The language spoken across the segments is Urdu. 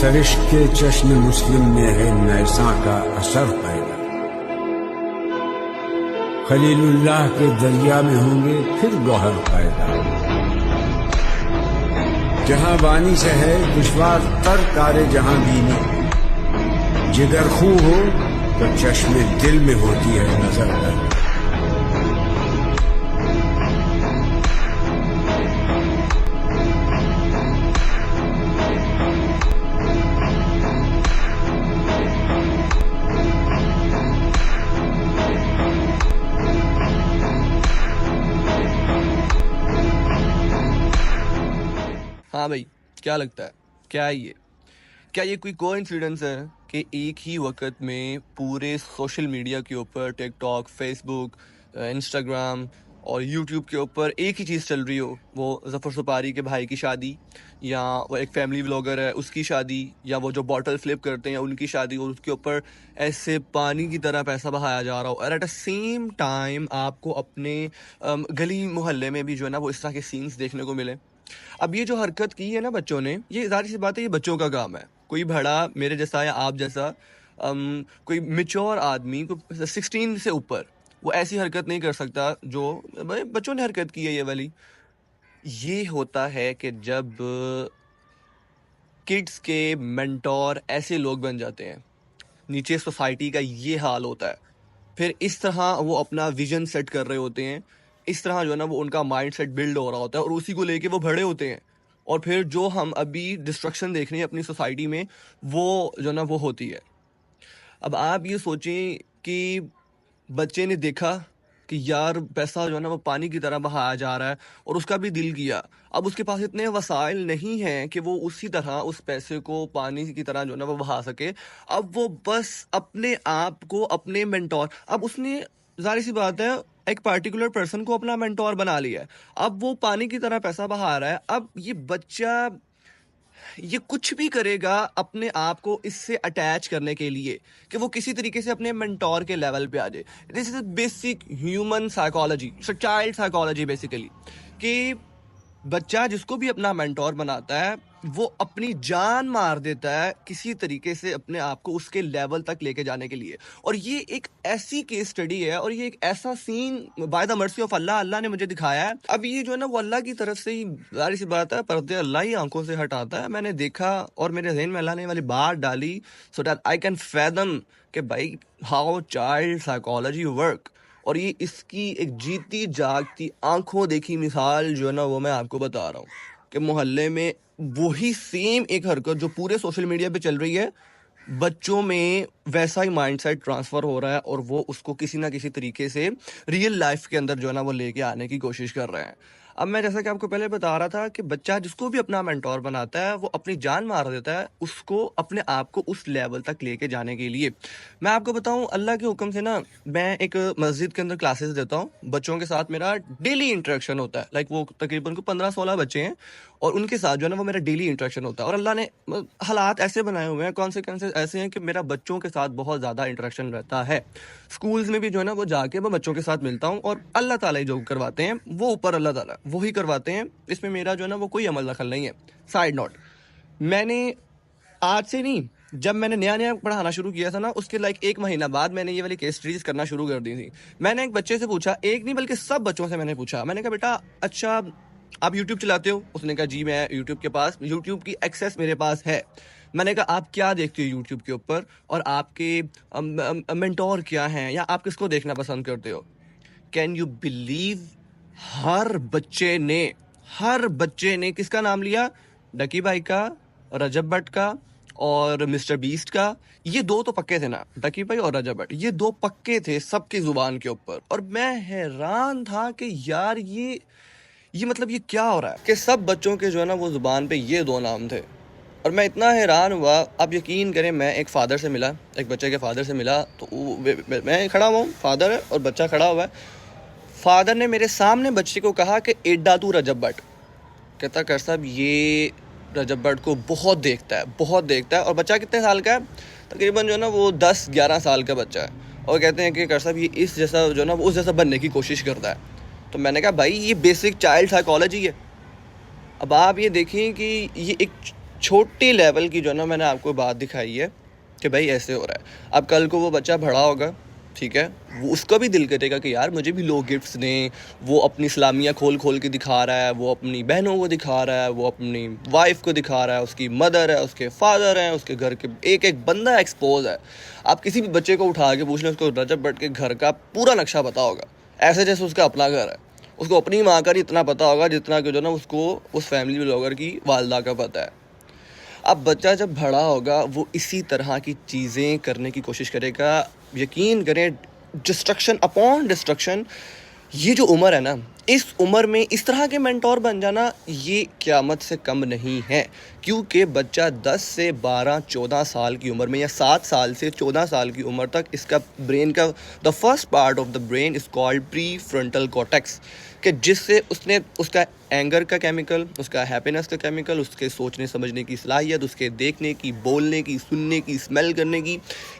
سرشک کے چشم مسلم میں ہے نیساں کا اثر پیدا. خلیل اللہ کے دریا میں ہوں گے پھر گوہر پیدا. جہاں بانی سے ہے دشوار تر کار جہاں بینی. جگر خو ہو تو چشم دل میں ہوتی ہے نظر پیدا. ہاں بھائی، کیا لگتا ہے کیا یہ کوئی کو انسیڈنس ہے کہ ایک ہی وقت میں پورے سوشل میڈیا کے اوپر ٹک ٹاک، فیس بک، انسٹاگرام اور یوٹیوب کے اوپر ایک ہی چیز چل رہی ہو، وہ ظفر سپاری کے بھائی کی شادی، یا وہ ایک فیملی ولاگر ہے اس کی شادی، یا وہ جو باٹل فلپ کرتے ہیں ان کی شادی، اور اس کے اوپر ایسے پانی کی طرح پیسہ بہایا جا رہا ہو، اور ایٹ اے سیم ٹائم آپ کو اپنے گلی محلے میں بھی جو ہے نا وہ اس طرح کے سینس دیکھنے کو ملے. اب یہ جو حرکت کی ہے نا بچوں نے، یہ ظاہر سی بات ہے یہ بچوں کا کام ہے. کوئی بڑا میرے جیسا یا آپ جیسا کوئی میچور آدمی، کوئی 16 سے اوپر، وہ ایسی حرکت نہیں کر سکتا جو بچوں نے حرکت کی ہے یہ والی. یہ ہوتا ہے کہ جب کڈس کے مینٹور ایسے لوگ بن جاتے ہیں، نیچے سوسائٹی کا یہ حال ہوتا ہے، پھر اس طرح وہ اپنا ویژن سیٹ کر رہے ہوتے ہیں، اس طرح جو ہے نا وہ ان کا مائنڈ سیٹ بلڈ ہو رہا ہوتا ہے، اور اسی کو لے کے وہ بڑے ہوتے ہیں. اور پھر جو ہم ابھی ڈسٹرکشن دیکھ رہے ہیں اپنی سوسائٹی میں، وہ جو ہے نا وہ ہوتی ہے. اب آپ یہ سوچیں کہ بچے نے دیکھا کہ یار پیسہ جو ہے نا وہ پانی کی طرح بہایا جا رہا ہے، اور اس کا بھی دل کیا. اب اس کے پاس اتنے وسائل نہیں ہیں کہ وہ اسی طرح اس پیسے کو پانی کی طرح جو ہے نا وہ بہا سکے. اب وہ بس اپنے آپ کو اپنے مینٹور، اب اس نے ظاہر سی بات ہے ایک پارٹیکولر پرسن کو اپنا مینٹور بنا لیا ہے. اب وہ پانی کی طرح پیسہ بہا رہا ہے. اب یہ بچہ یہ کچھ بھی کرے گا اپنے آپ کو اس سے اٹیچ کرنے کے لیے کہ وہ کسی طریقے سے اپنے مینٹور کے لیول پہ آ جائے. This is basic human psychology, child psychology basically, کہ بچہ جس کو بھی اپنا مینٹور بناتا ہے وہ اپنی جان مار دیتا ہے کسی طریقے سے اپنے آپ کو اس کے لیول تک لے کے جانے کے لیے. اور یہ ایک ایسی کیس سٹڈی ہے، اور یہ ایک ایسا سین بائی دا مرسی آف اللہ نے مجھے دکھایا ہے. اب یہ جو ہے نا وہ اللہ کی طرف سے ہی ظاہر سی بات ہے، پردے اللہ ہی آنکھوں سے ہٹاتا ہے. میں نے دیکھا اور میرے ذہن میں اللہ نے والی بات ڈالی سو دیٹ آئی کین فیدم کہ بھائی ہاؤ چائلڈ سائیکالوجی ورک. اور یہ اس کی ایک جیتی جاگتی آنکھوں دیکھی مثال جو ہے نا وہ میں آپ کو بتا رہا ہوں کہ محلے میں وہی سیم ایک حرکت جو پورے سوشل میڈیا پہ چل رہی ہے، بچوں میں ویسا ہی مائنڈ سیٹ ٹرانسفر ہو رہا ہے، اور وہ اس کو کسی نہ کسی طریقے سے ریئل لائف کے اندر جو ہے نا وہ لے کے آنے کی کوشش کر رہے ہیں. اب میں جیسا کہ آپ کو پہلے بتا رہا تھا کہ بچہ جس کو بھی اپنا مینٹور بناتا ہے وہ اپنی جان مار دیتا ہے اس کو اپنے آپ کو اس لیول تک لے کے جانے کے لیے. میں آپ کو بتاؤں اللہ کے حکم سے نا، میں ایک مسجد کے اندر کلاسز دیتا ہوں، بچوں کے ساتھ میرا ڈیلی انٹریکشن ہوتا ہے. لائک وہ تقریباً 15-16 بچے ہیں، اور ان کے ساتھ جو ہے نا وہ میرا ڈیلی انٹریکشن ہوتا ہے. اور اللہ نے حالات ایسے بنائے ہوئے ہیں، کانسیکوینسز ایسے ہیں کہ میرا بچوں کے ساتھ بہت زیادہ انٹریکشن رہتا ہے. اسکولز میں بھی جو ہے نا وہ جا کے میں بچوں کے ساتھ ملتا ہوں، اور اللہ تعالیٰ جو کرواتے ہیں وہ اوپر اللہ تعالیٰ وہی کرواتے ہیں. اس میں میرا جو ہے نا وہ کوئی عمل دخل نہیں ہے. سائڈ نوٹ، میں نے آج سے نہیں، جب میں نے نیا پڑھانا شروع کیا تھا نا، اس کے لائک 1 مہینہ بعد میں نے یہ والی کیس سٹڈیز کرنا شروع کر دی تھی. میں نے ایک بچے سے پوچھا، ایک نہیں بلکہ سب بچوں سے میں نے پوچھا، میں نے کہا بیٹا اچھا آپ یوٹیوب چلاتے ہو؟ اس نے کہا جی میں یوٹیوب کی ایکسیس میرے پاس ہے. میں نے کہا آپ کیا دیکھتے ہو یوٹیوب کے اوپر، اور آپ کے مینٹور کیا ہیں، یا آپ کس کو دیکھنا پسند کرتے ہو؟ کین یو بلیو ہر بچے نے کس کا نام لیا؟ ڈکی بھائی کا، رجب بٹ کا، اور مسٹر بیسٹ کا. یہ 2 تو پکے تھے نا، ڈکی بھائی اور رجب بٹ، یہ 2 پکے تھے سب کی زبان کے اوپر. اور میں حیران تھا کہ یار یہ مطلب یہ کیا ہو رہا ہے کہ سب بچوں کے جو ہے نا وہ زبان پہ یہ 2 نام تھے. اور میں اتنا حیران ہوا، آپ یقین کریں میں ایک فادر سے ملا، ایک بچے کے فادر سے ملا، تو میں کھڑا ہوا ہوں، فادر ہے اور بچہ کھڑا ہوا ہے. فادر نے میرے سامنے بچے کو کہا کہ ایڈا تو رجب بٹ. کہتا کر صاحب یہ رجب بٹ کو بہت دیکھتا ہے. اور بچہ کتنے سال کا ہے؟ تقریباً جو ہے نا وہ 10-11 سال کا بچہ ہے. اور کہتے ہیں کہ کر صاحب یہ اس جیسا جو ہے نا وہ اس جیسا بننے کی کوشش کرتا ہے. تو میں نے کہا بھائی یہ بیسک چائلڈ سائیکالوجی ہے. اب آپ یہ دیکھیں کہ یہ ایک چھوٹی لیول کی جو ہے نا میں نے آپ کو بات دکھائی ہے کہ بھائی ایسے ہو رہا ہے. اب کل کو وہ بچہ بڑا ہوگا, ٹھیک ہے, وہ اس کا بھی دل کرے گا کہ یار مجھے بھی لوگ گفٹس دیں. وہ اپنی اسلامیہ کھول کھول کے دکھا رہا ہے, وہ اپنی بہنوں کو دکھا رہا ہے, وہ اپنی وائف کو دکھا رہا ہے, اس کی مدر ہے, اس کے فادر ہیں, اس کے گھر کے ایک ایک بندہ ایکسپوز ہے. آپ کسی بھی بچے کو اٹھا کے پوچھ لیں, اس کو رجب بٹ کے گھر کا پورا نقشہ پتا ہوگا, ایسے جیسے اس کا اپنا گھر ہے. اس کو اپنی ماں کا اتنا پتا ہوگا جتنا کہ جو نا اس کو اس فیملی بلاگر کی والدہ کا پتہ ہے. اب بچہ جب بڑا ہوگا وہ اسی طرح کی چیزیں کرنے کی کوشش کرے گا. یقین کریں, ڈسٹرکشن اپون ڈسٹرکشن, یہ جو عمر ہے نا, اس عمر میں اس طرح کے مینٹور بن جانا یہ قیامت سے کم نہیں ہے. کیونکہ بچہ 10 سے 12 14 سال کی عمر میں یا 7 سال سے 14 سال کی عمر تک اس کا برین کا the first part of the brain is called prefrontal cortex, کہ جس سے اس کا اینگر کا کیمیکل, اس کا ہیپینس کا کیمیکل, اس کے سوچنے سمجھنے کی صلاحیت, اس کے دیکھنے کی, بولنے کی, سننے کی, اسمیل کرنے کی,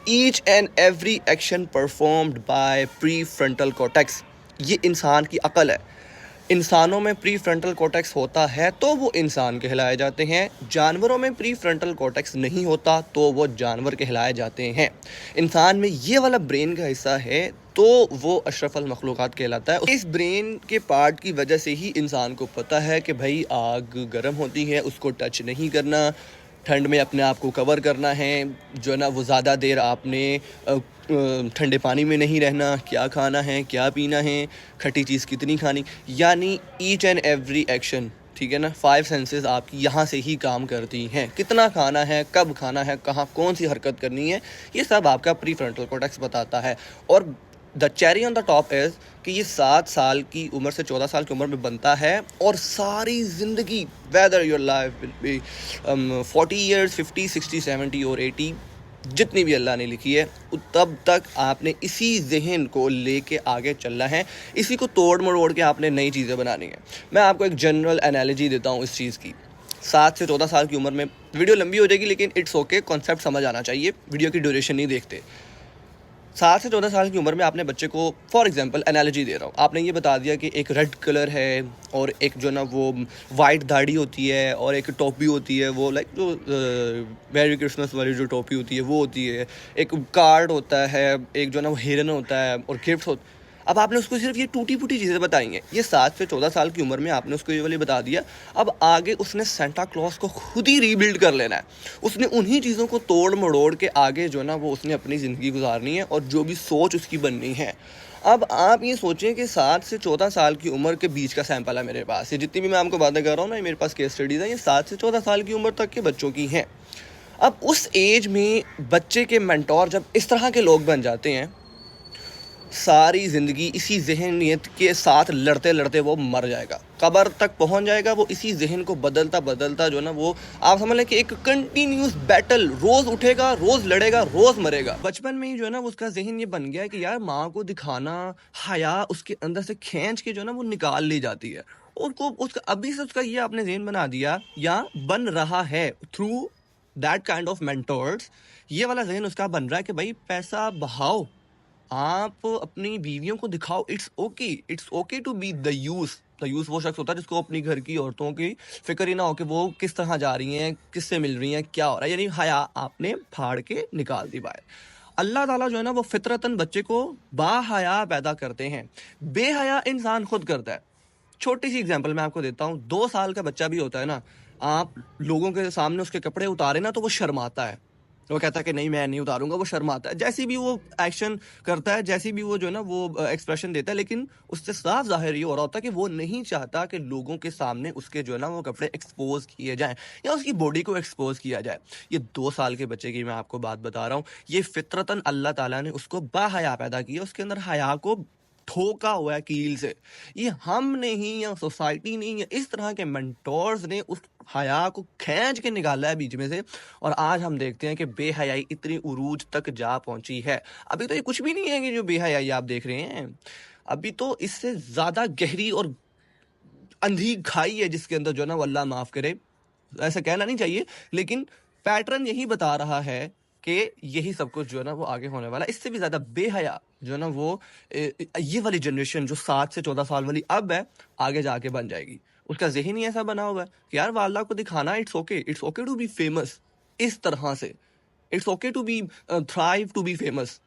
each and every action performed by prefrontal cortex. یہ انسان کی عقل ہے. انسانوں میں پری فرنٹل کورٹیکس ہوتا ہے تو وہ انسان کہلائے جاتے ہیں. جانوروں میں پری فرنٹل کورٹیکس نہیں ہوتا تو وہ جانور کہلائے جاتے ہیں. انسان میں یہ والا برین کا حصہ ہے تو وہ اشرف المخلوقات کہلاتا ہے. اس برین کے پارٹ کی وجہ سے ہی انسان کو پتہ ہے کہ بھائی آگ گرم ہوتی ہے, اس کو ٹچ نہیں کرنا, ٹھنڈ میں اپنے آپ کو کور کرنا ہے, جو ہے نا وہ زیادہ دیر آپ نے ٹھنڈے پانی میں نہیں رہنا, کیا کھانا ہے, کیا پینا ہے, کھٹی چیز کتنی کھانی, یعنی ایچ اینڈ ایوری ایکشن, ٹھیک ہے نا, 5 سینسز آپ کی یہاں سے ہی کام کرتی ہیں. کتنا کھانا ہے, کب کھانا ہے, کہاں کون سی حرکت کرنی ہے, یہ سب آپ کا پری فرنٹل کورٹیکس بتاتا ہے. اور دا cherry on the top is کہ یہ 7 سال کی عمر سے 14 سال کی عمر میں بنتا ہے, اور ساری زندگی whether your life will be 40 years 50 60 70 اور 80 جتنی بھی اللہ نے لکھی ہے, تب تک آپ نے اسی ذہن کو لے کے آگے چلنا ہے. اسی کو توڑ مروڑ کے آپ نے نئی چیزیں بنانی ہیں. میں آپ کو ایک جنرل انالوجی دیتا ہوں اس چیز کی. 7 سے 14 سال کی عمر میں, ویڈیو لمبی ہو جائے گی لیکن اٹس اوکے, کانسیپٹ سمجھ آنا چاہیے, ویڈیو کی ڈیوریشن نہیں دیکھتے. 7 سے 14 سال کی عمر میں آپ نے بچے کو, فار ایگزامپل انالوجی دے رہا ہوں, آپ نے یہ بتا دیا کہ ایک ریڈ کلر ہے اور ایک جو نا وہ وائٹ داڑھی ہوتی ہے اور ایک ٹوپی ہوتی ہے, وہ لائک جو میری کرسمس والی جو ٹوپی ہوتی ہے وہ ہوتی ہے, ایک کارڈ ہوتا ہے, ایک جو نا وہ ہرن ہوتا ہے اور گفٹ ہوتا ہے. اب آپ نے اس کو صرف یہ ٹوٹی پھوٹی چیزیں بتائی ہیں. یہ 7 سے 14 سال کی عمر میں آپ نے اس کو یہ والی بتا دیا. اب آگے اس نے سینٹا کلوز کو خود ہی ری بلڈ کر لینا ہے. اس نے انہی چیزوں کو توڑ مڑوڑ کے آگے جو نا وہ اس نے اپنی زندگی گزارنی ہے اور جو بھی سوچ اس کی بننی ہے. اب آپ یہ سوچیں کہ 7 سے 14 سال کی عمر کے بیچ کا سیمپل ہے میرے پاس. یہ جتنی بھی میں آپ کو باتیں کر رہا ہوں نا, میرے پاس کیس اسٹڈیز ہیں, یہ 7 سے 14 سال کی عمر تک کے بچوں کی ہیں. اب اس ایج میں بچے کے مینٹور جب اس طرح کے لوگ بن جاتے ہیں, ساری زندگی اسی ذہنیت کے ساتھ لڑتے لڑتے وہ مر جائے گا, قبر تک پہنچ جائے گا. وہ اسی ذہن کو بدلتا بدلتا جو نا وہ آپ سمجھ لیں کہ ایک کنٹینیوس بیٹل, روز اٹھے گا, روز لڑے گا, روز مرے گا. بچپن میں ہی جو ہے نا اس کا ذہن یہ بن گیا کہ یار ماں کو دکھانا, حیا اس کے اندر سے کھینچ کے جو ہے نا وہ نکال لی جاتی ہے. اور کو اس کا ابھی سے اس کا یہ آپ نے ذہن بنا دیا یا بن رہا ہے through that kind of mentors. یہ والا ذہن اس کا بن رہا ہے کہ بھائی پیسہ بہاؤ, آپ اپنی بیویوں کو دکھاؤ, it's okay to be the use. The use وہ شخص ہوتا ہے جس کو اپنی گھر کی عورتوں کی فکر ہی نہ ہو کہ وہ کس طرح جا رہی ہیں, کس سے مل رہی ہیں, کیا ہو رہا ہے. یعنی حیا آپ نے پھاڑ کے نکال دی باہر. اللہ تعالیٰ جو ہے نا وہ فطرتاً بچے کو با حیا پیدا کرتے ہیں. بے حیا انسان خود کرتا ہے. چھوٹی سی اگزامپل میں آپ کو دیتا ہوں. 2 سال کا بچہ بھی ہوتا ہے نا, آپ لوگوں کے سامنے اس کے کپڑے اتارے نا تو وہ شرماتا ہے, وہ کہتا ہے کہ نہیں میں نہیں اتاروں گا, وہ شرماتا ہے. جیسی بھی وہ ایکشن کرتا ہے, جیسی بھی وہ جو ہے نا وہ ایکسپریشن دیتا ہے, لیکن اس سے صاف ظاہر یہ ہو رہا ہوتا ہے کہ وہ نہیں چاہتا کہ لوگوں کے سامنے اس کے جو ہے نا وہ کپڑے ایکسپوز کیے جائیں یا اس کی باڈی کو ایکسپوز کیا جائے. یہ 2 سال کے بچے کی میں آپ کو بات بتا رہا ہوں. یہ فطرتاً اللہ تعالیٰ نے اس کو با حیا پیدا کیا, اس کے اندر حیا کو ٹھوکا ہوا ہے کیل سے. یہ ہم نے ہی یا سوسائٹی نے یا اس طرح کے مینٹورز نے اس حیا کو کھینچ کے نکالا ہے بیچ میں سے, اور آج ہم دیکھتے ہیں کہ بے حیائی اتنی عروج تک جا پہنچی ہے. ابھی تو یہ کچھ بھی نہیں ہے کہ جو بے حیائی آپ دیکھ رہے ہیں, ابھی تو اس سے زیادہ گہری اور اندھی کھائی ہے جس کے اندر جو ہے نا وہ اللہ معاف کرے, ایسا کہنا نہیں چاہیے, لیکن پیٹرن یہی بتا رہا ہے کہ یہی سب کچھ جو ہے نا وہ آگے ہونے والا ہے. اس سے بھی زیادہ بے حیا جو ہے نا وہ یہ والی جنریشن جو 7 سے 14 سال والی اب ہے, آگے جا کے بن جائے گی. اس کا ذہن ہی ایسا بنا ہوا ہے کہ یار واللہ کو دکھانا it's okay to be famous, اس طرح سے it's okay to be thrive to be famous.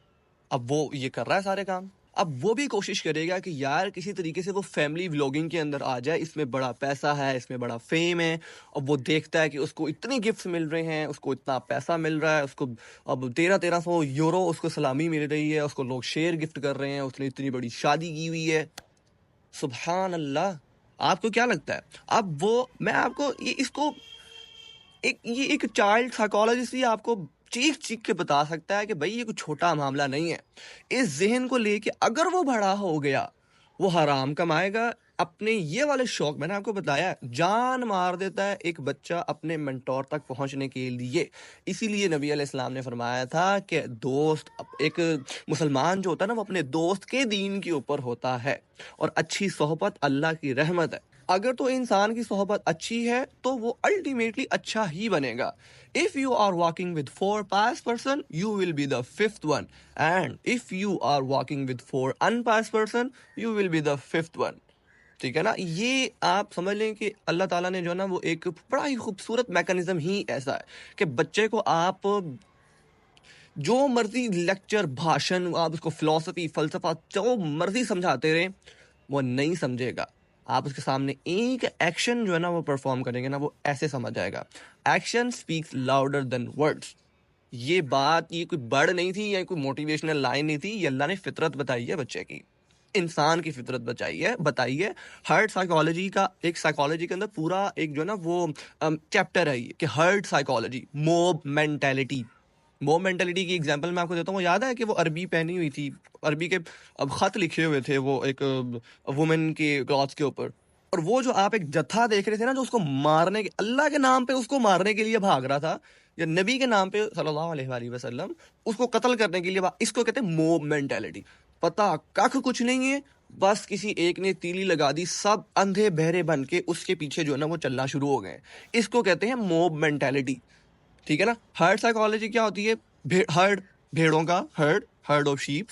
اب وہ یہ کر رہا ہے سارے کام. اب وہ بھی کوشش کرے گا کہ یار کسی طریقے سے وہ فیملی ولاگنگ کے اندر آ جائے، اس میں بڑا پیسہ ہے، اس میں بڑا فیم ہے. اب وہ دیکھتا ہے کہ اس کو اتنی گفٹس مل رہے ہیں، اس کو اتنا پیسہ مل رہا ہے، اس کو اب 1300 یورو اس کو سلامی مل رہی ہے، اس کو لوگ شیئر گفٹ کر رہے ہیں، اس نے اتنی بڑی شادی کی ہوئی ہے. سبحان اللہ. آپ کو کیا لگتا ہے؟ اب وہ میں آپ کو اس کو یہ ایک چائلڈ سائیکالوجسٹ ہی آپ کو چیخ چیخ کے بتا سکتا ہے کہ بھائی یہ کوئی چھوٹا معاملہ نہیں ہے. اس ذہن کو لے کے اگر وہ بڑا ہو گیا، وہ حرام کمائے گا، اپنے یہ والے شوق، میں نے آپ کو بتایا جان مار دیتا ہے ایک بچہ اپنے منٹور تک پہنچنے کے لیے. اسی لیے نبی علیہ السلام نے فرمایا تھا کہ دوست، ایک مسلمان جو ہوتا ہے نا، وہ اپنے دوست کے دین کے اوپر ہوتا ہے، اور اچھی صحبت اللہ کی رحمت ہے. اگر تو انسان کی صحبت اچھی ہے تو وہ الٹیمیٹلی اچھا ہی بنے گا. If you are walking with 4 pious person, you will be the 5th one. And if you are walking with 4 unpious person, you will be the 5th one. ٹھیک ہے نا؟ یہ آپ سمجھ لیں کہ اللہ تعالیٰ نے جو ہے نا وہ ایک بڑا ہی خوبصورت میکانزم ہی ایسا ہے کہ بچے کو آپ جو مرضی لیکچر، بھاشن، آپ اس کو فلسفی، فلسفہ جو مرضی سمجھاتے رہیں، وہ نہیں سمجھے گا. آپ اس کے سامنے ایک ایکشن جو ہے نا وہ پرفارم کریں گے نا، وہ ایسے سمجھ جائے گا. Action speaks louder than words. یہ بات یہ کوئی بڑھ نہیں تھی یا کوئی موٹیویشنل لائن نہیں تھی، یہ اللہ نے فطرت بتائی ہے بچے کی، انسان کی فطرت بتائی ہے. ہرٹ سائیکالوجی کا ایک سائیکالوجی کے اندر پورا ایک جو ہے نا وہ چیپٹر ہے یہ کہ hurt psychology, mob mentality. Mob mentality کی ایگزامپل میں آپ کو دیتا ہوں. وہ یاد ہے کہ وہ عربی پہنی ہوئی تھی، عربی کے اب خط لکھے ہوئے تھے وہ ایک وومن کے کلاتھس کے اوپر، اور وہ جو آپ ایک جتھا دیکھ رہے تھے نا جو اس کو مارنے کے، اللہ کے نام پہ اس کو مارنے کے لیے بھاگ رہا تھا، یا نبی کے نام پہ صلی اللہ علیہ وآلہ وسلم اس کو قتل کرنے کے لیے اس کو کہتے ہیں موب مینٹیلٹی. پتہ ککھ کچھ نہیں ہے، بس کسی ایک نے تیلی لگا دی، سب اندھے بہرے بن کے اس کے پیچھے جو ہے نا وہ چلنا شروع ہو گئے. اس کو کہتے ہیں موب مینٹیلٹی. ٹھیک ہے نا؟ ہرڈ سائیکالوجی کیا ہوتی ہے؟ ہرڈ، بھیڑوں کا ہرڈ آف شیپ.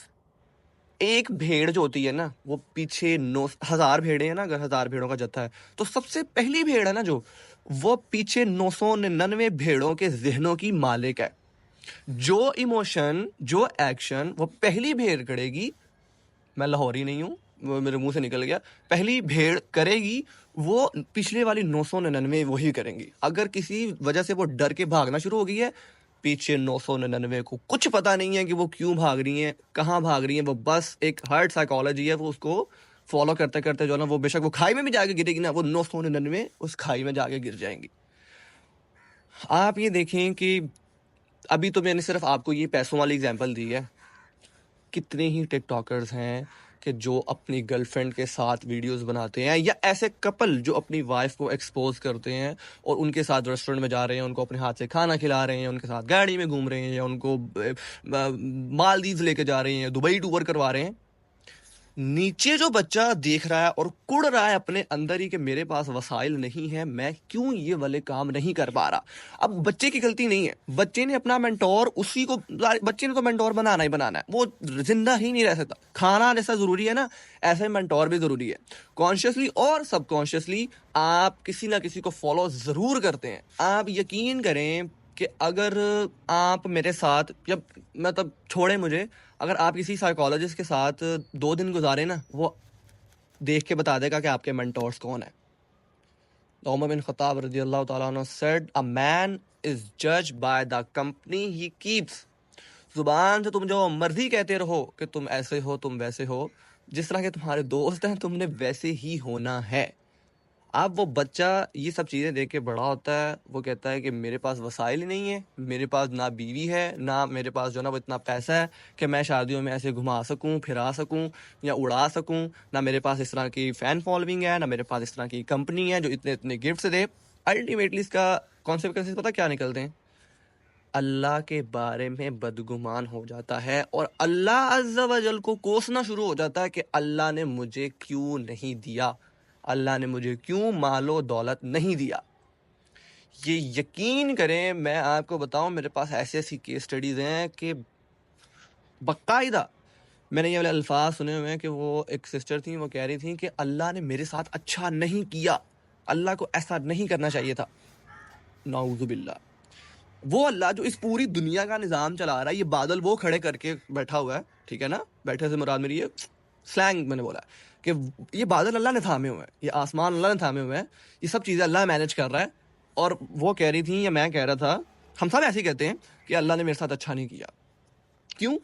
ایک بھیڑ جو ہوتی ہے نا وہ پیچھے 1000 بھیڑیں ہیں نا، اگر 1000 بھیڑوں کا جتھا ہے تو سب سے پہلی بھیڑ ہے نا جو، وہ پیچھے 999 بھیڑوں کے ذہنوں کی مالک ہے. جو ایموشن، جو ایکشن وہ پہلی بھیڑ کرے گی، میں لاہوری نہیں ہوں، وہ میرے منہ سے نکل گیا، پہلی بھیڑ کرے گی وہ پچھلے والی 999 وہی کریں گی. اگر کسی وجہ سے وہ ڈر کے بھاگنا شروع ہو گئی ہے، پیچھے 999 کو کچھ پتا نہیں ہے کہ وہ کیوں بھاگ رہی ہیں، کہاں بھاگ رہی ہیں، وہ بس ایک ہارڈ سائیکالوجی ہے، وہ اس کو فالو کرتے کرتے جو ہے نا وہ بے شک وہ کھائی میں بھی جا کے گرے گی نا، وہ 999 اس کھائی میں جا کے گر جائیں گی. آپ یہ دیکھیں کہ ابھی تو میں نے صرف آپ کو یہ پیسوں والی اگزامپل دی ہے، کتنے ہی ٹک ٹاکرز ہیں کہ جو اپنی گرل فرینڈ کے ساتھ ویڈیوز بناتے ہیں، یا ایسے کپل جو اپنی وائف کو ایکسپوز کرتے ہیں اور ان کے ساتھ ریسٹورنٹ میں جا رہے ہیں، ان کو اپنے ہاتھ سے کھانا کھلا رہے ہیں، ان کے ساتھ گاڑی میں گھوم رہے ہیں، یا ان کو مالدیوز لے کے جا رہے ہیں، دبئی ٹور کروا رہے ہیں. نیچے جو بچہ دیکھ رہا ہے اور کڑ رہا ہے اپنے اندر ہی کہ میرے پاس وسائل نہیں ہے، میں کیوں یہ والے کام نہیں کر پا رہا. اب بچے کی غلطی نہیں ہے، بچے نے اپنا مینٹور، اسی کو بچے نے تو مینٹور بنانا ہی بنانا ہے، وہ زندہ ہی نہیں رہ سکتا. کھانا جیسا ضروری ہے نا، ایسے مینٹور بھی ضروری ہے. کانشیسلی اور سب کانشیسلی آپ کسی نہ کسی کو فالو ضرور کرتے ہیں. آپ یقین کریں کہ اگر آپ میرے ساتھ، جب مطلب چھوڑیں مجھے، اگر آپ کسی سائیکالوجسٹ کے ساتھ 2 دن گزارے نا، وہ دیکھ کے بتا دے گا کہ آپ کے مینٹورز کون ہیں. عمر بن خطاب رضی اللہ تعالیٰ عنہ said, a man is judged by the company he keeps. زبان سے تم جو مرضی کہتے رہو کہ تم ایسے ہو، تم ویسے ہو، جس طرح کے تمہارے دوست ہیں تم نے ویسے ہی ہونا ہے. اب وہ بچہ یہ سب چیزیں دیکھ کے بڑا ہوتا ہے، وہ کہتا ہے کہ میرے پاس وسائل ہی نہیں ہے، میرے پاس نہ بیوی ہے، نہ میرے پاس جو ہے نا وہ اتنا پیسہ ہے کہ میں شادیوں میں ایسے گھما سکوں، پھرا سکوں یا اڑا سکوں، نہ میرے پاس اس طرح کی فین فالوئنگ ہے، نہ میرے پاس اس طرح کی کمپنی ہے جو اتنے گفٹس دے. الٹیمیٹلی اس کا کانسیکوینسز پتہ کیا نکلتے ہیں؟ اللہ کے بارے میں بدگمان ہو جاتا ہے اور اللہ عز و جل کو کوسنا شروع ہو جاتا ہے کہ اللہ نے مجھے کیوں نہیں دیا، اللہ نے مجھے کیوں مال و دولت نہیں دیا. یہ یقین کریں، میں آپ کو بتاؤں، میرے پاس ایسی کیس سٹڈیز ہیں کہ باقاعدہ میں نے یہ والے الفاظ سنے ہوئے ہیں کہ وہ ایک سسٹر تھیں، وہ کہہ رہی تھیں کہ اللہ نے میرے ساتھ اچھا نہیں کیا، اللہ کو ایسا نہیں کرنا چاہیے تھا. نعوذ باللہ. وہ اللہ جو اس پوری دنیا کا نظام چلا رہا ہے، یہ بادل وہ کھڑے کر کے بیٹھا ہوا ہے، ٹھیک ہے نا، بیٹھے سے مراد میری یہ سلینگ میں نے بولا کہ یہ بادل اللہ نے تھامے ہوئے ہیں، یہ آسمان اللہ نے تھامے ہوئے ہیں، یہ سب چیزیں اللہ مینیج کر رہا ہے. اور وہ کہہ رہی تھیں یا میں کہہ رہا تھا، ہم سب ایسے ہی کہتے ہیں کہ اللہ نے میرے ساتھ اچھا نہیں کیا. کیوں؟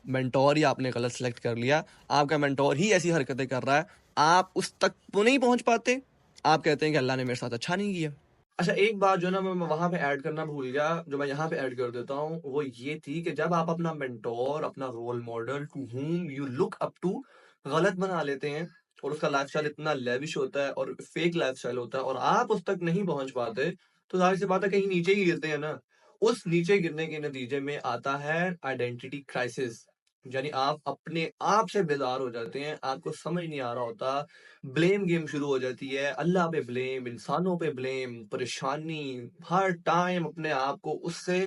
مینٹور ہی آپ نے غلط سلیکٹ کر لیا. آپ کا مینٹور ہی ایسی حرکتیں کر رہا ہے، آپ اس تک تو نہیں پہنچ پاتے، آپ کہتے ہیں کہ اللہ نے میرے ساتھ اچھا نہیں کیا. اچھا ایک بات جو نا میں وہاں پہ ایڈ کرنا بھول گیا، جو میں یہاں پہ ایڈ کر دیتا ہوں، وہ یہ تھی کہ جب آپ اپنا مینٹور، اپنا role model to whom you look up to غلط بنا لیتے ہیں، اور اس کا لائف اسٹائل اتنا لیوش ہوتا ہے اور فیک لائف اسٹائل ہوتا ہے، اور آپ اس تک نہیں پہنچ پاتے، تو ظاہر سی بات ہے کہیں نیچے ہی گرتے ہیں نا. اس نیچے گرنے کے نتیجے میں آتا ہے آئیڈینٹی کرائسس، یعنی آپ اپنے آپ سے بیزار ہو جاتے ہیں، آپ کو سمجھ نہیں آ رہا ہوتا، بلیم گیم شروع ہو جاتی ہے، اللہ پہ بلیم، انسانوں پہ بلیم، پریشانی، ہر ٹائم اپنے آپ کو اس سے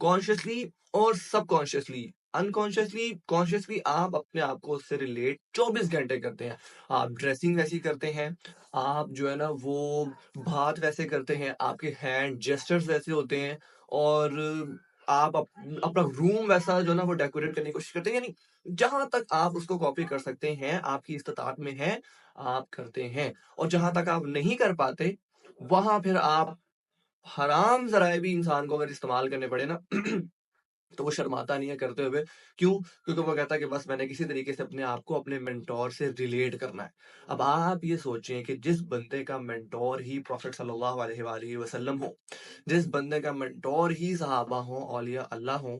کانشیسلی اور سب کانشیسلی، انکانشیسلی، کانشیسلی آپ اپنے آپ کو اس سے ریلیٹ 24 گھنٹے کرتے ہیں. آپ ڈریسنگ ویسی کرتے ہیں، آپ جو ہے نا وہ بات ویسے کرتے ہیں، آپ کے ہینڈ جیسچرز ویسے ہوتے ہیں، اور آپ اپنا روم ویسا جو ہے نا وہ ڈیکوریٹ کرنے کی کوشش کرتے ہیں. یعنی جہاں تک آپ اس کو کاپی کر سکتے ہیں، آپ کی استطاعت میں ہے، آپ کرتے ہیں. اور جہاں تک آپ نہیں کر پاتے، وہاں پھر آپ حرام ذرائع بھی انسان کو اگر استعمال کرنے پڑے نا تو وہ شرماتا نہیں ہے کرتے ہوئے. کیوں؟ کیونکہ وہ کہتا ہے کہ بس میں نے کسی طریقے سے اپنے آپ کو اپنے مینٹور سے ریلیٹ کرنا ہے. اب آپ یہ سوچیں کہ جس بندے کا مینٹور ہی پروفٹ صلی اللہ علیہ وآلہ وسلم ہو، جس بندے کا مینٹور ہی صحابہ ہوں، اولیاء اللہ ہوں،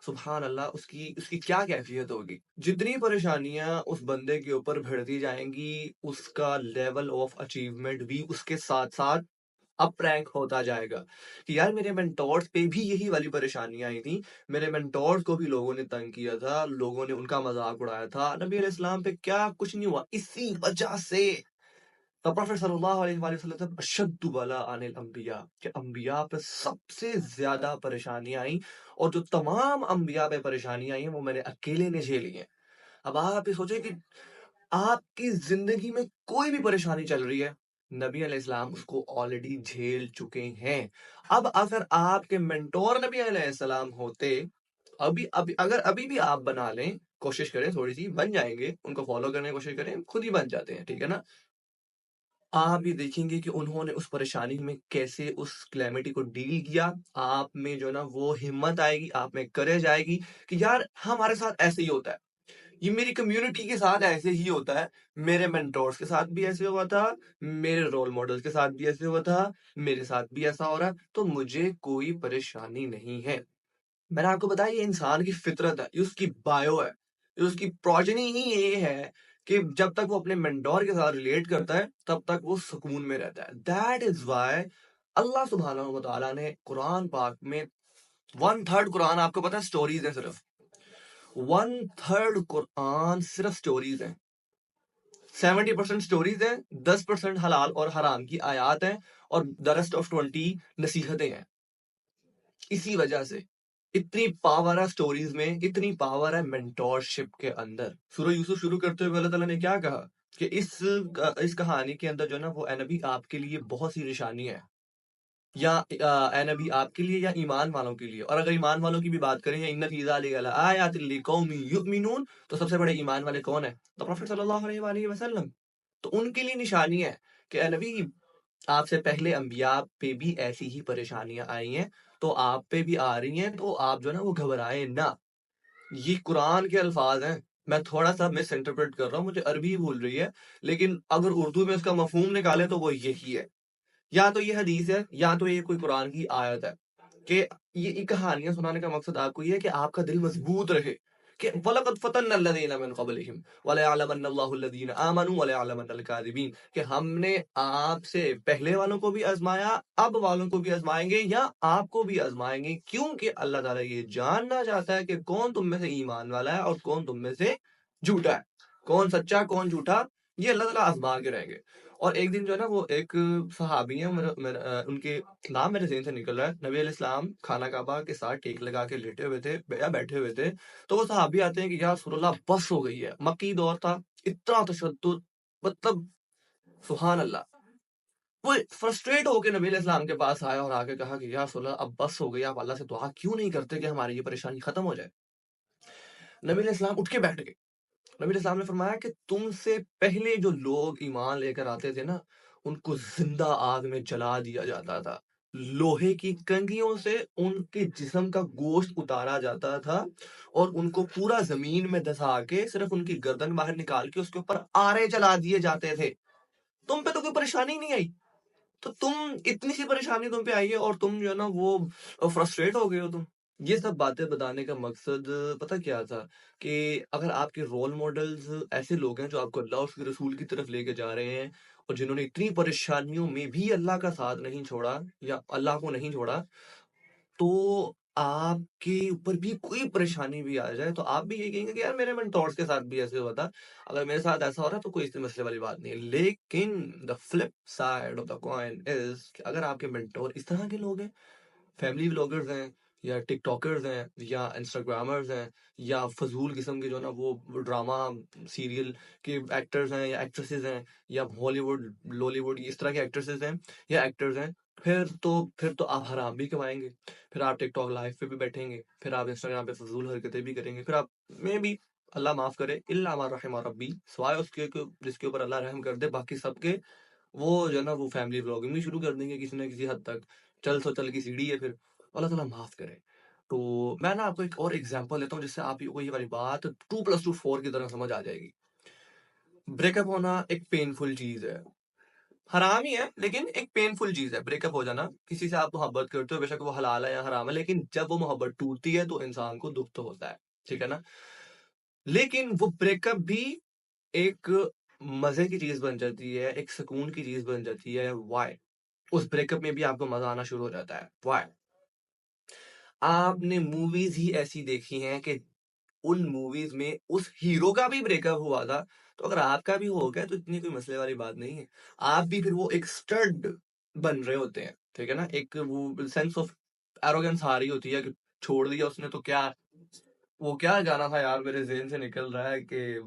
سبحان اللہ، اس کی کیا کیفیت ہوگی. جتنی پریشانیاں اس بندے کے اوپر بھڑتی جائیں گی، اس کا لیول آف اچیومنٹ بھی اس کے ساتھ ساتھ اپ رینک ہوتا جائے گا. کہ یار میرے مینٹورز پہ بھی یہی والی پریشانیاں آئی تھیں، میرے مینٹورز کو بھی لوگوں نے تنگ کیا تھا، لوگوں نے ان کا مذاق اڑایا تھا، نبی علیہ السلام پہ کیا کچھ نہیں ہوا. اسی وجہ سے پروفیٹ صلی اللہ علیہ وآلہ وسلم اشد بلاء عن الانبیاء، کہ انبیاء پہ سب سے زیادہ پریشانیاں آئیں، اور جو تمام انبیاء پہ پریشانیاں آئی ہیں وہ میں نے اکیلے نے جھیلی ہیں. اب آپ یہ سوچیں کہ آپ کی زندگی میں کوئی بھی پریشانی چل رہی ہے، نبی علیہ السلام اس کو آلریڈی جھیل چکے ہیں. اب اگر آپ کے مینٹور نبی علیہ السلام ہوتے، اگر ابھی بھی آپ بنا لیں، کوشش کریں، تھوڑی سی بن جائیں گے، ان کو فالو کرنے کی کوشش کریں، خود ہی بن جاتے ہیں، ٹھیک ہے نا. آپ یہ دیکھیں گے کہ انہوں نے اس پریشانی میں کیسے اس کلیمٹی کو ڈیل کیا. آپ میں جو نا وہ ہمت آئے گی، آپ میں کریج آئے گی کہ یار ہمارے ساتھ ایسے ہی ہوتا ہے، یہ میری کمیونٹی کے ساتھ ایسے ہی ہوتا ہے، میرے مینٹورز کے ساتھ بھی ایسے ہوا تھا، میرے رول ماڈلز کے ساتھ بھی ایسے ہوا تھا، میرے ساتھ بھی ایسا ہو رہا ہے، تو مجھے کوئی پریشانی نہیں ہے. میں نے آپ کو بتایا یہ انسان کی فطرت ہے، یہ اس کی بایو ہے، یہ اس کی پروجنی ہی یہ ہے کہ جب تک وہ اپنے مینٹور کے ساتھ ریلیٹ کرتا ہے تب تک وہ سکون میں رہتا ہے. دیٹ از وائی اللہ سبحانہ و تعالیٰ نے قرآن پاک میں 1/3 قرآن، آپ کو پتا ہے سٹوریز ہیں، صرف 1/3 قرآن صرف سٹوریز ہیں. 70% سٹوریز ہیں، 10% حلال اور حرام کی آیات ہیں، اور the rest of 20 نصیحتیں ہیں. اسی وجہ سے اتنی پاور ہے سٹوریز میں، اتنی پاور ہے مینٹورشپ کے اندر. سورہ یوسف شروع کرتے ہوئے اللہ تعالیٰ نے کیا کہا کہ اس کہانی کے اندر جو ہے نا وہ اے نبی آپ کے لیے بہت سی نشانی ہے، یا اے نبی آپ کے لیے یا ایمان والوں کے لیے. اور اگر ایمان والوں کی بھی بات کریں، یا ان فی ذلک لآیات لقوم یؤمنون، تو سب سے بڑے ایمان والے کون ہیں؟ تو پروفیٹ صلی اللہ علیہ وآلہ وسلم. تو ان کے لیے نشانی ہے کہ اے نبی آپ سے پہلے انبیاء پہ بھی ایسی ہی پریشانیاں آئی ہیں، تو آپ پہ بھی آ رہی ہیں، تو آپ جو ہے نا وہ گھبرائیں نہ. یہ قرآن کے الفاظ ہیں، میں تھوڑا سا مس انٹرپریٹ کر رہا ہوں، مجھے عربی بھول رہی ہے، لیکن اگر اردو میں اس کا مفہوم نکالے تو وہ یہی ہے. یا تو یہ حدیث ہے، یا تو یہ کوئی قرآن کی آیت ہے، کہ یہ کہانیاں سنانے کا مقصد آپ کو یہ ہے کہ آپ کا دل مضبوط رہے، کہ وَلَقَدْ فَتَنَّا الَّذِينَ مِن قَبْلِهِمْ وَلَيَعْلَمَنَّ اللَّهُ الَّذِينَ آمَنُوا وَلَيَعْلَمَنَّ الْكَاذِبِينَ، کہ ہم نے آپ سے پہلے والوں کو بھی آزمایا، اب والوں کو بھی آزمائیں گے، یا آپ کو بھی آزمائیں گے، کیونکہ اللہ تعالیٰ یہ جاننا چاہتا ہے کہ کون تم میں سے ایمان والا ہے اور کون تم میں سے جھوٹا ہے، کون سچا کون جھوٹا، یہ اللہ تعالیٰ آزما کے رہیں گے. اور ایک دن جو ہے نا وہ ایک صحابی ہیں، ان کے نام میرے ذہن سے نکل رہا ہے، نبی علیہ السلام خانہ کعبہ کے ساتھ ٹیک لگا کے لیٹے ہوئے تھے یا بیٹھے ہوئے تھے، تو وہ صحابی آتے ہیں کہ یا رسول اللہ بس ہو گئی ہے. مکی دور تھا، اتنا تشدد، مطلب سبحان اللہ. وہ فرسٹریٹ ہو کے نبی علیہ السلام کے پاس آیا اور آ کے کہا کہ یا رسول اللہ اب بس ہو گئی، آپ اللہ سے دعا کیوں نہیں کرتے کہ ہماری یہ پریشانی ختم ہو جائے؟ نبی علیہ السلام اٹھ کے بیٹھ گئے. نبی علیہ السلام نے فرمایا کہ تم سے پہلے جو لوگ ایمان لے کر آتے تھے نا، ان کو زندہ آگ میں جلا دیا جاتا تھا، لوہے کی کنگھیوں سے ان کے جسم کا گوشت اتارا جاتا تھا اور ان کو پورا زمین میں دھسا کے صرف ان کی گردن باہر نکال کے اس کے اوپر آرے چلا دیے جاتے تھے. تم پہ تو کوئی پریشانی نہیں آئی، تو تم اتنی سی پریشانی تم پہ آئی ہے اور تم جو ہے نا وہ فرسٹریٹ ہو گئے ہو. تم یہ سب باتیں بتانے کا مقصد پتہ کیا تھا کہ اگر آپ کے رول ماڈلز ایسے لوگ ہیں جو آپ کو اللہ اور اس کے رسول کی طرف لے کے جا رہے ہیں اور جنہوں نے اتنی پریشانیوں میں بھی اللہ کا ساتھ نہیں چھوڑا یا اللہ کو نہیں چھوڑا، تو آپ کے اوپر بھی کوئی پریشانی بھی آ جائے تو آپ بھی یہ کہیں گے کہ یار میرے منٹورز کے ساتھ بھی ایسے ہوا تھا، اگر میرے ساتھ ایسا ہو رہا ہے تو کوئی اس مسئلے والی بات نہیں ہے. لیکن the flip side of the coin is کہ اگر آپ کے منٹور اس طرح کے لوگ ہیں، فیملی بلاگرز ہیں یا ٹک ٹاکرز ہیں یا انسٹاگرامرز ہیں یا فضول قسم کے جو ہے نا وہ ڈرامہ سیریل کے ایکٹرز ہیں یا ایکٹریسز ہیں یا ہالی ووڈ لولی ووڈ اس طرح کے ایکٹریسز ہیں یا ایکٹرز ہیں، پھر تو آپ حرام بھی کمائیں گے، پھر آپ ٹک ٹاک لائف پہ بھی بیٹھیں گے، پھر آپ انسٹاگرام پہ فضول حرکتیں بھی کریں گے، پھر آپ میں بھی اللہ معاف کرے الا ما رحم ربی، سوائے اس کے جس کے اوپر اللہ رحم کر دے، باقی سب کے وہ جو ہے نا وہ فیملی بلاگنگ بھی شروع کر دیں گے کسی نہ کسی حد تک. چل کی سیڑھی ہے پھر، اللہ تعالیٰ معاف کرے. تو میں نا آپ کو ایک اور ایگزامپل لیتا ہوں جس سے آپ کو یہ والی بات 2+2 4 کی طرح سمجھ آ جائے گی. بریک اپ ہونا ایک پینفل چیز ہے، حرام ہی ہے لیکن ایک پینفل چیز ہے. بریک اپ ہو جانا، کسی سے آپ محبت کرتے ہو، بے شک وہ حلال ہے یا حرام ہے، لیکن جب وہ محبت ٹوٹتی ہے تو انسان کو دکھ تو ہوتا ہے، ٹھیک ہے نا. لیکن وہ بریک اپ بھی ایک مزے کی چیز بن جاتی ہے، ایک سکون کی چیز بن جاتی ہے. وائی؟ اس بریک اپ میں بھی آپ کو مزہ آنا شروع ہو جاتا ہے. وائی؟ آپ نے موویز ہی ایسی دیکھی ہیں کہ ان موویز میں اس ہیرو کا بھی بریک اپ ہوا تھا، تو اگر آپ کا بھی ہو گیا تو اتنی کوئی مسئلے والی بات نہیں ہے. آپ بھی پھر وہ ایک سٹڈ بن رہے ہوتے ہیں، ٹھیک ہے نا. ایک وہ سینس آف ایروگنس آ رہی ہوتی ہے کہ چھوڑ دیا اس نے تو کیا. وہ کیا گانا تھا یار، میرے ذہن سے نکل رہا ہے کہ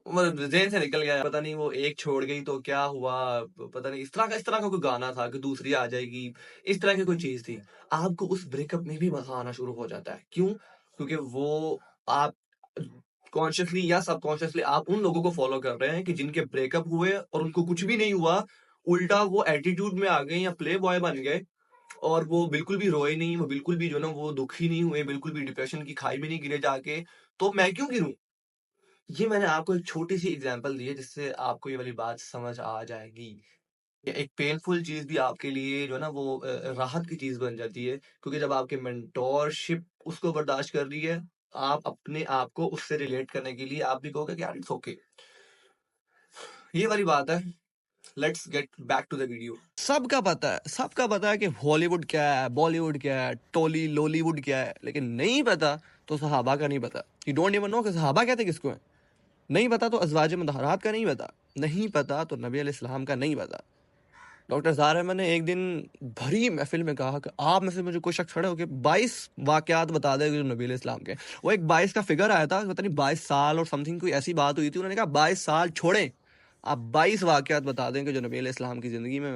ذہن سے نکل گیا، پتہ نہیں وہ ایک چھوڑ گئی تو کیا ہوا، پتہ نہیں اس طرح کا کوئی گانا تھا کہ دوسری آ جائے گی، اس طرح کی کوئی چیز تھی. آپ کو اس بریک اپ میں بھی مزہ آنا شروع ہو جاتا ہے. کیوں؟ کیونکہ وہ آپ کانشیسلی یا سب کانشیسلی آپ ان لوگوں کو فالو کر رہے ہیں کہ جن کے بریک اپ ہوئے اور ان کو کچھ بھی نہیں ہوا، الٹا وہ ایٹیٹیوڈ میں آ گئے یا پلے بوائے بن گئے اور وہ بالکل بھی روئے نہیں، وہ بالکل بھی جو نا وہ دکھی نہیں ہوئے، بالکل بھی ڈپریشن کی کھائی میں نہیں گرے جا کے. تو میں کیوں گروں؟ یہ میں نے آپ کو ایک چھوٹی سی اگزامپل دی ہے جس سے آپ کو یہ والی بات سمجھ آ جائے گی. ایک پینفل چیز بھی آپ کے لیے جو ہے نا وہ راحت کی چیز بن جاتی ہے، کیونکہ جب آپ کے مینٹور شپ اس کو برداشت کر رہی ہے، آپ اپنے آپ کو اس سے ریلیٹ کرنے کے لیے آپ بھی کہو گے کہ یار اٹس اوکے. یہ والی بات ہے. Let's get back to the video. سب کا پتا ہے کہ ہالی ووڈ کیا ہے، بالی ووڈ کیا ہے، لولی ووڈ کیا ہے، لیکن نہیں پتا تو صحابہ کا نہیں پتا. یو ڈونٹ ایون نو کہ صحابہ کہتے کس کو ہیں. نہیں پتا تو ازواج مطہرات کا نہیں پتا تو نبی علیہ السلام کا نہیں پتا. ڈاکٹر زہر احمد نے ایک دن بھری محفل میں کہا کہ آپ میں سے مجھے کوئی شخص کھڑے ہو کے 22 واقعات بتا دے جو نبی علیہ السلام کے. وہ ایک 22 کا فگر آیا تھا، پتہ نہیں 22 سال اور سم تھنگ کوئی ایسی بات ہوئی تھی. انہوں نے کہا 22 سال چھوڑیں، آپ 22 واقعات بتا دیں کہ جو نبی علیہ السلام کی زندگی میں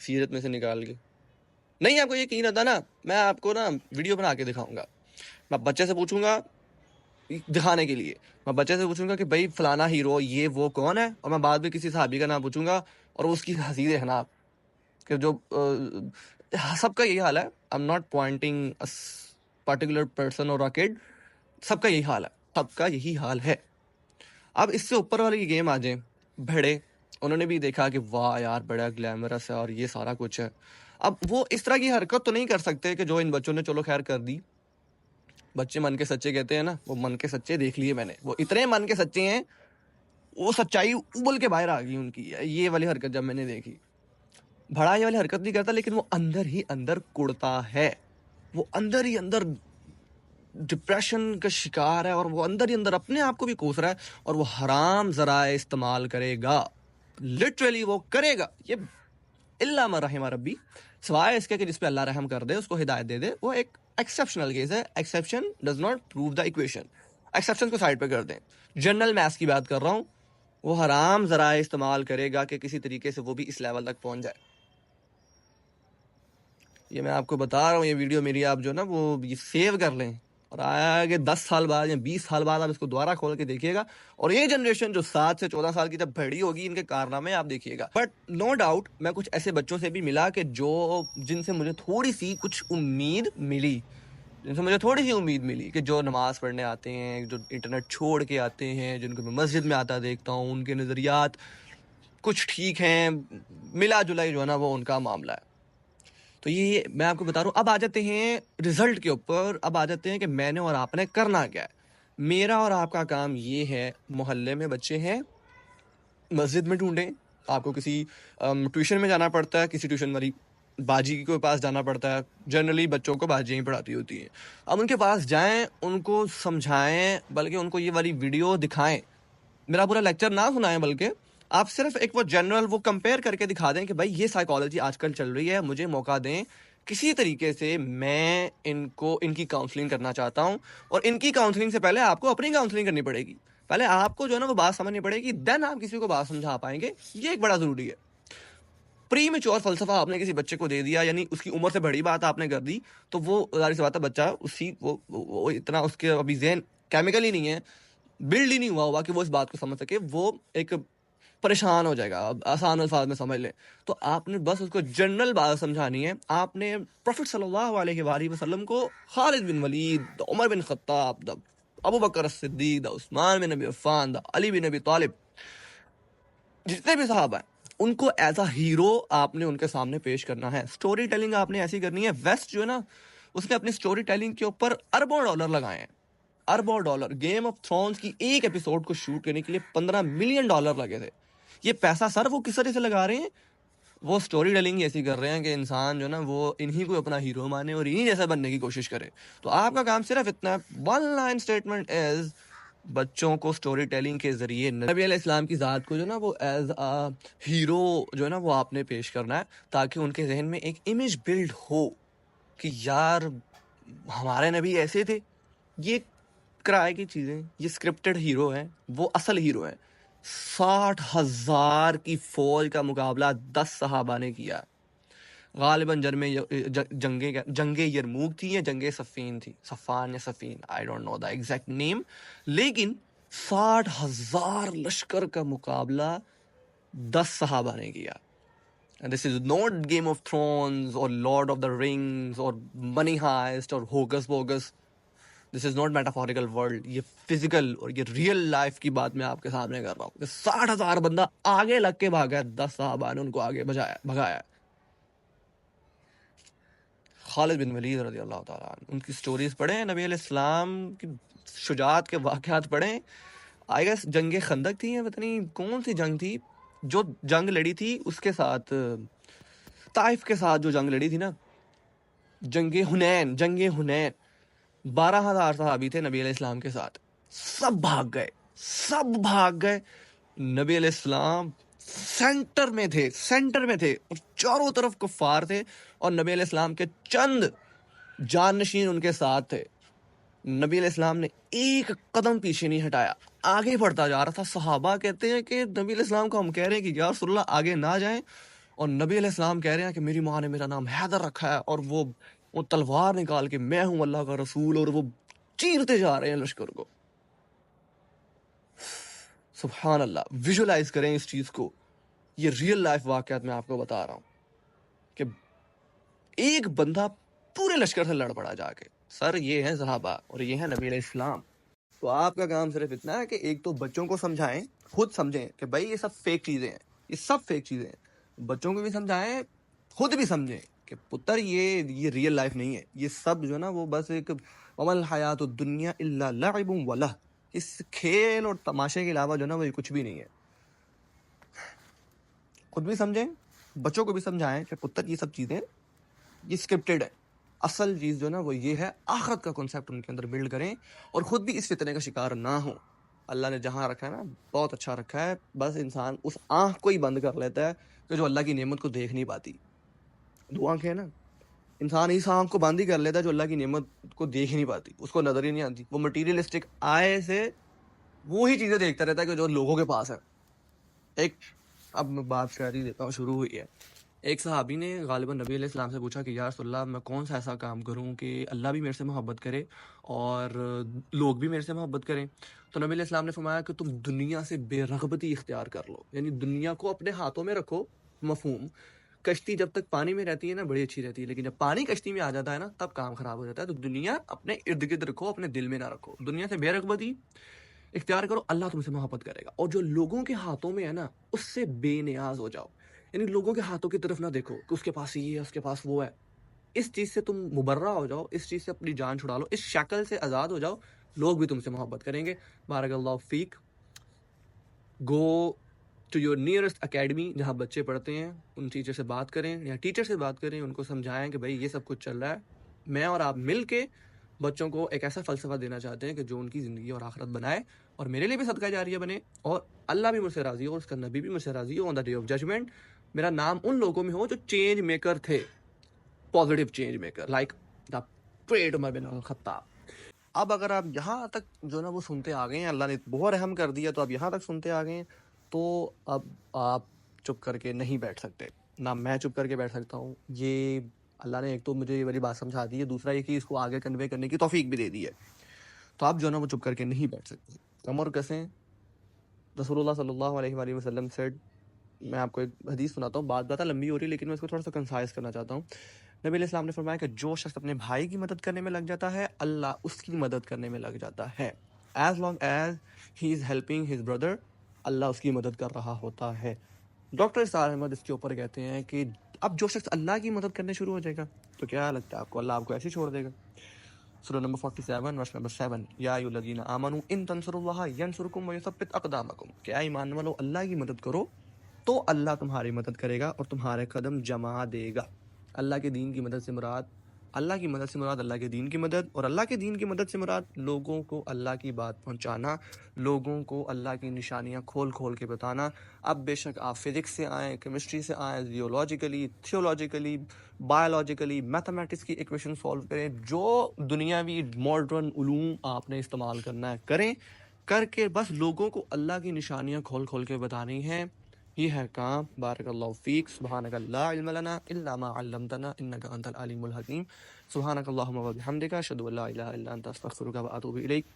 سیرت میں سے نکال کے. نہیں آپ کو یقین ہوتا نا، میں آپ کو نا ویڈیو بنا کے دکھاؤں گا. میں بچے سے پوچھوں گا دکھانے کے لیے، میں بچے سے پوچھوں گا کہ بھائی فلانا ہیرو یہ وہ کون ہے، اور میں بعد میں کسی صحابی کا نام پوچھوں گا اور اس کی حسید حناب کہ جو سب کا یہی حال ہے. I am not pointing particular person اور کڈ، سب کا یہی حال ہے. اب اس سے اوپر والی گیم آ جائیں بھڑے، انہوں نے بھی دیکھا کہ واہ یار بڑا گلیمرس ہے اور یہ سارا کچھ ہے. اب وہ اس طرح کی حرکت تو نہیں کر سکتے کہ جو ان بچوں نے چلو خیر کر دی. بچے من کے سچے کہتے ہیں نا، وہ من کے سچے دیکھ لیے میں نے، وہ اتنے من کے سچے ہیں، وہ سچائی ابل کے باہر آ گئی ان کی. یہ والی حرکت جب میں نے دیکھی، بھڑا یہ والی حرکت نہیں کرتا لیکن وہ اندر ہی اندر کڑتا ہے، وہ اندر ہی اندر ڈپریشن کا شکار ہے اور وہ اندر ہی اندر اپنے آپ کو بھی کوس رہا ہے اور وہ حرام ذرائع استعمال کرے گا. لٹرلی وہ کرے گا. یہ الا ما رحم ربی، سوائے اس کے کہ جس پہ اللہ رحم کر دے، اس کو ہدایت دے دے. وہ ایک ایکسیپشنل کیس ہے. Exception does not prove the equation. Exception کو سائڈ پہ کر دیں. جنرل میتھس کی بات کر رہا ہوں. وہ حرام ذرائع استعمال کرے گا کہ کسی طریقے سے وہ بھی اس لیول تک پہنچ جائے. یہ میں آپ کو بتا رہا ہوں, یہ ویڈیو میری آپ جو نا وہ یہ سیو کر لیں, اور آگے 10 سال بعد یا 20 سال بعد آپ اس کو دوبارہ کھول کے دیکھیے گا, اور یہ جنریشن جو 7 سے 14 سال کی جب بڑی ہوگی, ان کے کارنامے آپ دیکھیے گا. بٹ نو ڈاؤٹ میں کچھ ایسے بچوں سے بھی ملا کہ جن سے مجھے تھوڑی سی کچھ امید ملی, کہ جو نماز پڑھنے آتے ہیں, جو انٹرنیٹ چھوڑ کے آتے ہیں, جن کو میں مسجد میں آتا دیکھتا ہوں, ان کے نظریات کچھ ٹھیک ہیں, ملا جلا جو ہے نا وہ ان کا معاملہ ہے. تو یہ میں آپ کو بتا رہا ہوں. اب آ جاتے ہیں رزلٹ کے اوپر, اب آ جاتے ہیں کہ میں نے اور آپ نے کرنا کیا ہے. میرا اور آپ کا کام یہ ہے, محلے میں بچے ہیں, مسجد میں ڈھونڈیں. آپ کو کسی ٹیوشن میں جانا پڑتا ہے, کسی ٹیوشن والی باجی کے پاس جانا پڑتا ہے, جنرلی بچوں کو باجیاں ہی پڑھاتی ہوتی ہیں. اب ان کے پاس جائیں, ان کو سمجھائیں, بلکہ ان کو یہ والی ویڈیو دکھائیں, میرا پورا لیکچر نہ سنائیں, بلکہ آپ صرف ایک وہ جنرل وہ کمپیئر کر کے دکھا دیں کہ بھائی یہ سائیکالوجی آج کل چل رہی ہے, مجھے موقع دیں کسی طریقے سے, میں ان کی کاؤنسلنگ کرنا چاہتا ہوں. اور ان کی کاؤنسلنگ سے پہلے آپ کو اپنی کاؤنسلنگ کرنی پڑے گی, پہلے آپ کو جو ہے نا وہ بات سمجھنی پڑے گی, دین آپ کسی کو بات سمجھا پائیں گے. یہ ایک بڑا ضروری ہے. پری میچور فلسفہ آپ نے کسی بچے کو دے دیا, یعنی اس کی عمر سے بڑی بات آپ نے کر دی, تو وہ ظاہر سی بات ہے بچہ وہ اتنا اس کے ابھی ذہن کیمیکل ہی نہیں ہے, بلڈ ہی نہیں ہوا ہوا کہ وہ اس بات کو سمجھ سکے. وہ ایک پریشان ہو جائے گا. اب آسان الفاظ میں سمجھ لیں تو آپ نے بس اس کو جنرل بات سمجھانی ہے. آپ نے پروفٹ صلی اللہ علیہ وآلہ وسلم کو خالد بن ولید, دا عمر بن خطاب, دا ابو بکر الصدیق, دا عثمان بن ابی عفان, دا علی بن ابی طالب, جتنے بھی صحابہ ہیں ان کو ایز اے ہیرو آپ نے ان کے سامنے پیش کرنا ہے. سٹوری ٹیلنگ آپ نے ایسی کرنی ہے. ویسٹ جو ہے نا اس نے اپنی سٹوری ٹیلنگ کے اوپر اربوں ڈالر لگائے ہیں, اربوں ڈالر. گیم آف تھرونز کی ایک ایپیسوڈ کو شوٹ کرنے کے لیے $15 ملین لگے تھے. یہ پیسہ سر وہ کس طرح سے لگا رہے ہیں, وہ سٹوری ٹیلنگ ایسی کر رہے ہیں کہ انسان جو نا وہ انہی کو اپنا ہیرو مانے اور انہی جیسا بننے کی کوشش کرے. تو آپ کا کام صرف اتنا ہے, ون لائن اسٹیٹمنٹ از, بچوں کو سٹوری ٹیلنگ کے ذریعے نبی علیہ السلام کی ذات کو جو نا وہ ایز ہیرو جو ہے نا وہ آپ نے پیش کرنا ہے, تاکہ ان کے ذہن میں ایک امیج بلڈ ہو کہ یار ہمارے نبی ایسے تھے. یہ کرائے کی چیزیں, یہ اسکرپٹڈ ہیرو ہیں, وہ اصل ہیرو ہیں. 60,000 کی فوج کا مقابلہ 10 صحابہ نے کیا. غالباً جنگ یرموک تھی یا جنگ صفین تھی, صفان یا صفین, I don't know the exact name. لیکن 60,000 لشکر کا مقابلہ 10 صحابہ نے کیا. This is not game of thrones اور لارڈ آف دا رنگز اور منی ہائسٹ اور hocus pocus. This is not metaphorical world. یہ فزیکل اور یہ ریئل لائف کی بات میں آپ کے سامنے کر رہا ہوں. 60,000 بندہ آگے لگ کے بھاگا, 10 صحابہ نے ان کو آگے بھگایا. خالد بن ولید رضی اللہ تعالیٰ عنہ, ان کی سٹوریز پڑھیں, نبی علیہ السلام کی شجاعت کے واقعات پڑھیں. آئی گیس جنگ خندق تھی یا پتہ نہیں کون سی جنگ تھی, جو جنگ لڑی تھی اس کے ساتھ, طائف کے ساتھ جو جنگ لڑی تھی نا, جنگ حنین. 12,000 صحابی تھے نبی علیہ السلام کے ساتھ, سب بھاگ گئے. نبی علیہ السلام سینٹر میں تھے اور چاروں طرف کفار تھے, اور نبی علیہ السلام کے چند جانشین ان کے ساتھ تھے. نبی علیہ السلام نے ایک قدم پیچھے نہیں ہٹایا, آگے بڑھتا جا رہا تھا. صحابہ کہتے ہیں کہ نبی علیہ السلام کو ہم کہہ رہے ہیں کہ یا رسول اللہ آگے نہ جائیں, اور نبی علیہ السلام کہہ رہے ہیں کہ میری ماں نے میرا نام حیدر رکھا ہے, اور وہ تلوار نکال کے میں ہوں اللہ کا رسول, اور وہ چیرتے جا رہے ہیں لشکر کو. سبحان اللہ. ویژولائز کریں اس چیز کو. یہ ریئل لائف واقعات میں آپ کو بتا رہا ہوں کہ ایک بندہ پورے لشکر سے لڑ پڑا جا کے. سر یہ ہیں صحابہ اور یہ ہیں نبی علیہ السلام. تو آپ کا کام صرف اتنا ہے کہ ایک تو بچوں کو سمجھائیں, خود سمجھیں کہ بھائی یہ سب فیک چیزیں ہیں. بچوں کو بھی سمجھائیں, خود بھی سمجھیں کہ پتر یہ ریئل لائف نہیں ہے. یہ سب جو نا وہ بس ایک وَمَا الْحَيَاةُ الدُّنْيَا إِلَّا لَعِبٌ وَلَهْوٌ, اس کھیل اور تماشے کے علاوہ جو نا وہ یہ کچھ بھی نہیں ہے. خود بھی سمجھیں, بچوں کو بھی سمجھائیں کہ پتر یہ سب چیزیں یہ اسکرپٹڈ ہے. اصل چیز جو نا وہ یہ ہے, آخرت کا کنسیپٹ ان کے اندر بلڈ کریں, اور خود بھی اس فتنے کا شکار نہ ہوں. اللہ نے جہاں رکھا ہے نا بہت اچھا رکھا ہے, بس انسان اس آنکھ کو ہی بند کر لیتا ہے کہ جو اللہ کی نعمت کو دیکھ نہیں پاتی. 2 آنکھیں ہیں نا, انسان اس آنکھ کو بند ہی کر لیتا ہے جو اللہ کی نعمت کو دیکھ ہی نہیں پاتی, اس کو نظر ہی نہیں آتی. وہ مٹیریلسٹک آئے سے وہی چیزیں دیکھتا رہتا ہے کہ جو لوگوں کے پاس ہے. ایک اب میں بات کر ہی دیتا ہوں، شروع ہوئی ہے. ایک صحابی نے غالباً نبی علیہ السلام سے پوچھا کہ یا رسول اللہ میں کون سا ایسا کام کروں کہ اللہ بھی میرے سے محبت کرے اور لوگ بھی میرے سے محبت کریں. تو نبی علیہ السلام نے فرمایا کہ تم دنیا سے بے رغبتی اختیار کر لو، یعنی دنیا کو اپنے ہاتھوں میں رکھو. مفہوم، کشتی جب تک پانی میں رہتی ہے نا بڑی اچھی رہتی ہے، لیکن جب پانی کشتی میں آ جاتا ہے نا تب کام خراب ہو جاتا ہے. تو دنیا اپنے ارد گرد رکھو، اپنے دل میں نہ رکھو. دنیا سے بے رغبتی اختیار کرو، اللہ تم سے محبت کرے گا. اور جو لوگوں کے ہاتھوں میں ہے نا اس سے بے نیاز ہو جاؤ، یعنی لوگوں کے ہاتھوں کی طرف نہ دیکھو کہ اس کے پاس یہ ہے، اس کے پاس وہ ہے. اس چیز سے تم مبرہ ہو جاؤ، اس چیز سے اپنی جان چھڑا لو، اس شکل سے آزاد ہو جاؤ، لوگ بھی تم سے محبت کریں گے. بارک اللہ فیک. Go to your nearest academy جہاں بچے پڑھتے ہیں، ان ٹیچر سے بات کریں یا ٹیچر سے بات کریں، ان کو سمجھائیں کہ بھائی یہ سب کچھ چل رہا ہے. میں اور آپ مل کے بچوں کو ایک ایسا فلسفہ دینا چاہتے ہیں کہ جو ان کی زندگی اور آخرت بنائے اور میرے لیے بھی صدقہ جاریہ بنے اور اللہ بھی مجھ سے راضی ہو اور اس کا نبی بھی مجھ سے راضی ہو. On the day of judgement میرا نام ان لوگوں میں ہو جو چینج میکر تھے، positive change maker, like the great عمر بن الخطاب. اب اگر آپ یہاں تک جو نا وہ سنتے آ گئے ہیں، اللہ نے بہت رحم کر دیا تو آپ یہاں تک سنتے آ گئے ہیں، تو اب آپ چپ کر کے نہیں بیٹھ سکتے. نہ میں چپ کر کے بیٹھ سکتا ہوں. یہ اللہ نے ایک تو مجھے یہ والی بات سمجھا دی ہے، دوسرا یہ کہ اس کو آگے کنوے کرنے کی توفیق بھی دے دی ہے. تو آپ جو نا وہ چپ کر کے نہیں بیٹھ سکتے. کمر کسیں. رسول اللہ صلی اللہ علیہ وآلہ وسلم سیڈ، میں آپ کو ایک حدیث سناتا ہوں، بات زیادہ لمبی ہو رہی ہے لیکن میں اس کو تھوڑا سا کنسائز کرنا چاہتا ہوں. نبی علیہ السلام نے فرمایا کہ جو شخص اپنے بھائی کی مدد کرنے میں لگ جاتا ہے اللہ اس کی مدد کرنے میں لگ جاتا ہے. As long as he is helping his brother, اللہ اس کی مدد کر رہا ہوتا ہے. ڈاکٹر اسرار احمد اس کے اوپر کہتے ہیں کہ اب جو شخص اللہ کی مدد کرنے شروع ہو جائے گا تو کیا لگتا ہے آپ کو اللہ آپ کو ایسے چھوڑ دے گا؟ سورہ نمبر 47 ورس نمبر 7، یا ایھا الذین آمنوا ان تنصروا اللہ ینصرکم ویثبت اقدامکم، کہ اے ایمان والو اللہ کی مدد کرو تو اللہ تمہاری مدد کرے گا اور تمہارے قدم جما دے گا. اللہ کے دین کی مدد سے مراد اللہ کی مدد سے مراد اللہ کے دین کی مدد، اور اللہ کے دین کی مدد سے مراد لوگوں کو اللہ کی بات پہنچانا، لوگوں کو اللہ کی نشانیاں کھول کھول کے بتانا. اب بے شک آپ فزکس سے آئیں، کیمسٹری سے آئیں، زیولوجیکلی، تھیولوجیکلی، بایولوجیکلی، میتھمیٹکس کی ایکویشن سولو کریں، جو دنیاوی ماڈرن علوم آپ نے استعمال کرنا ہے کریں، کر کے بس لوگوں کو اللہ کی نشانیاں کھول کھول کے بتانی ہیں. یہ ہے کام. بارک اللہ فیک. سبحانک لا علم لنا الا ما علمتنا انک انت العلیم الحکیم. سبحانک اللہم وبحمدک اشہد ان لا الہ الا انت استغفرک واتوب الیک.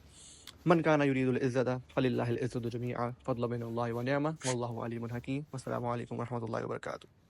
من کان یرید العزۃ فللہ العزۃ جمیعا فضلا من اللہ ونعمہ واللہ علیم حکیم. والسلام علیکم ورحمۃ اللہ وبرکاتہ.